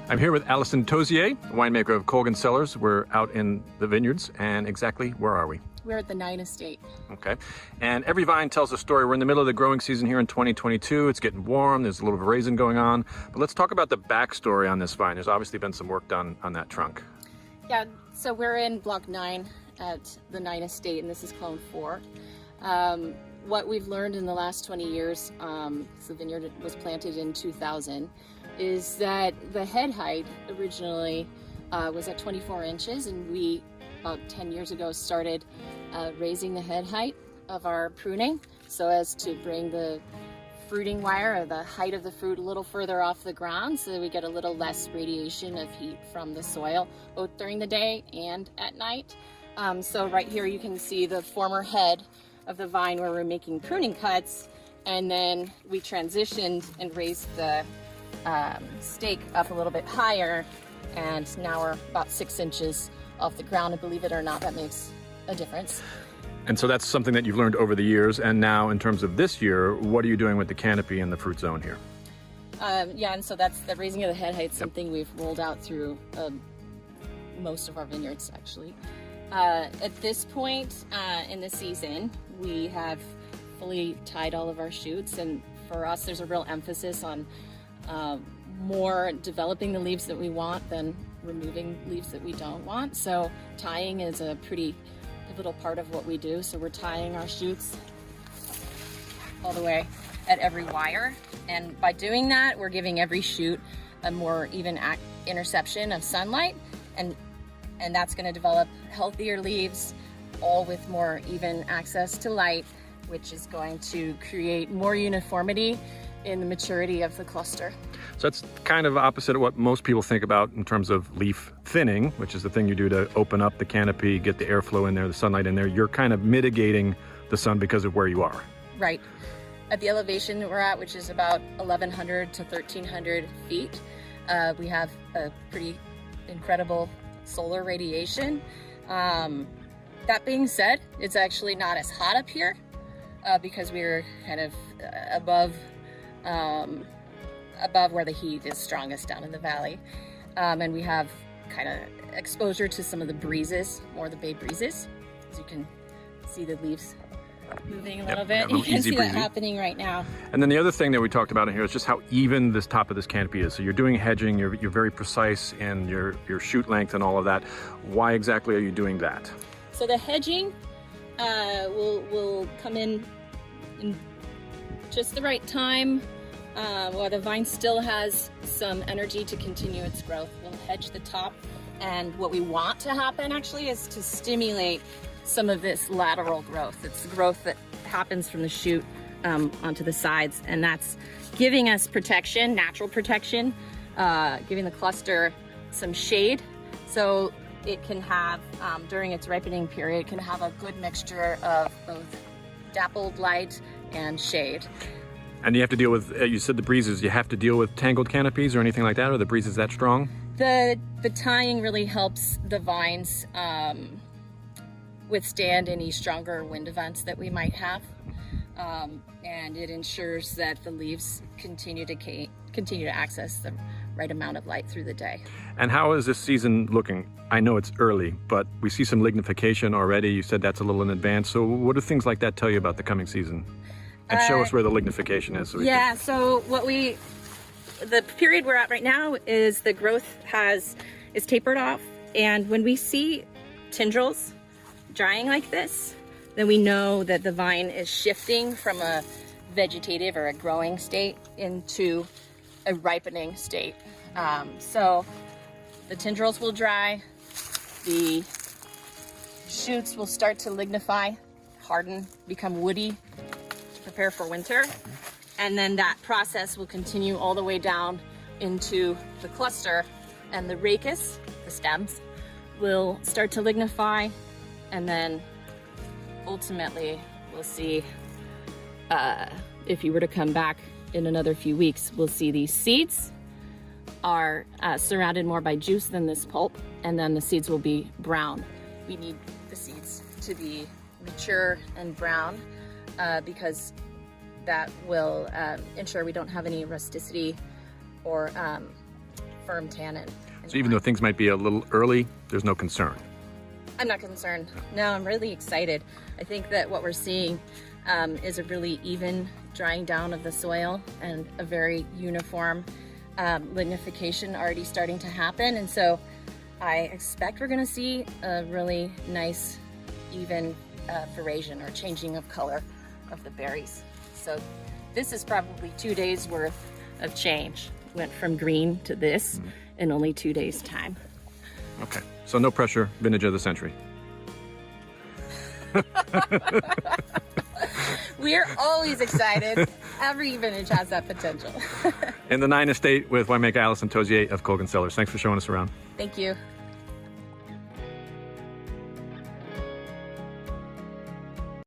I'm here with Allison Tauziet, winemaker of Colgin Cellars. We're out in the vineyards, and exactly where are we? We're at the Napa estate. Okay, and every vine tells a story. We're in the middle of the growing season here in 2022. It's getting warm, there's a little raisin going on, but let's talk about the backstory on this vine. There's obviously been some work done on that trunk. Yeah, so we're in block 9 at the Napa estate, and this is clone 4. What we've learned in the last 20 years, the vineyard was planted in 2000, is that the head height originally was at 24 inches, and we about 10 years ago started raising the head height of our pruning so as to bring the fruiting wire, or the height of the fruit, a little further off the ground so that we get a little less radiation of heat from the soil both during the day and at night. So right here you can see the former head of the vine where we're making pruning cuts, and then we transitioned and raised the stake up a little bit higher, and now we're about 6 inches off the ground, and believe it or not, that makes a difference. And so that's something that you've learned over the years, and now in terms of this year, what are you doing with the canopy and the fruit zone here? Yeah, and so that's the raising of the head height, something we've rolled out through most of our vineyards actually. At this point in the season, we have fully tied all of our shoots, and for us there's a real emphasis on more developing the leaves that we want than removing leaves that we don't want. So tying is a pretty pivotal part of what we do. So we're tying our shoots all the way at every wire, and by doing that we're giving every shoot a more even interception of sunlight, and that's going to develop healthier leaves, all with more even access to light, which is going to create more uniformity in the maturity of the cluster. So that's kind of opposite of what most people think about in terms of leaf thinning, which is the thing you do to open up the canopy, get the airflow in there, the sunlight in there. You're kind of mitigating the sun because of where you are. Right. At the elevation that we're at, which is about 1,100 to 1,300 feet, we have a pretty incredible solar radiation. That being said, it's actually not as hot up here because we're kind of above where the heat is strongest down in the valley, and we have kind of exposure to some of the breezes, more the bay breezes, as you can see the leaves moving a little bit. You can see that happening right now. And then the other thing that we talked about in here is just how even this top of this canopy is. So you're doing hedging, you're very precise in your shoot length and all of that. Why exactly are you doing that? So the hedging will come in just the right time, while the vine still has some energy to continue its growth. We'll hedge the top, and what we want to happen actually is to stimulate some of this lateral growth. It's the growth that happens from the shoot onto the sides, and that's giving us protection, natural protection, giving the cluster some shade, so it can have, during its ripening period, it can have a good mixture of both dappled light and shade. And you have to deal with, you said the breezes, you have to deal with tangled canopies or anything like that? Are the breezes that strong? The tying really helps the vines withstand any stronger wind events that we might have, and it ensures that the leaves continue to access the right amount of light through the day. And how is this season looking? I know it's early, but we see some lignification already. You said that's a little in advance. So what do things like that tell you about the coming season? And show us where the lignification is. So so the period we're at right now is the growth is tapered off, and when we see tendrils drying like this, then we know that the vine is shifting from a vegetative or a growing state into a ripening state. So the tendrils will dry, the shoots will start to lignify, harden, become woody to prepare for winter, and then that process will continue all the way down into the cluster, and the rachis, the stems, will start to lignify, and then ultimately we'll see, if you were to come back in another few weeks, we'll see these seeds are surrounded more by juice than this pulp, and then the seeds will be brown. We need the seeds to be mature and brown because that will ensure we don't have any rusticity or firm tannin. So even though things might be a little early, there's no concern. I'm not concerned. No, I'm really excited. I think that what we're seeing is a really even drying down of the soil and a very uniform lignification already starting to happen. And so I expect we're gonna see a really nice, even veraison or changing of color of the berries. So this is probably 2 days worth of change. Went from green to this in only 2 days time. Okay, so no pressure, vintage of the century. We're always excited. Every vintage has that potential. In the 9 Estate with winemaker Allison Tauziet of Colgin Cellars. Thanks for showing us around. Thank you.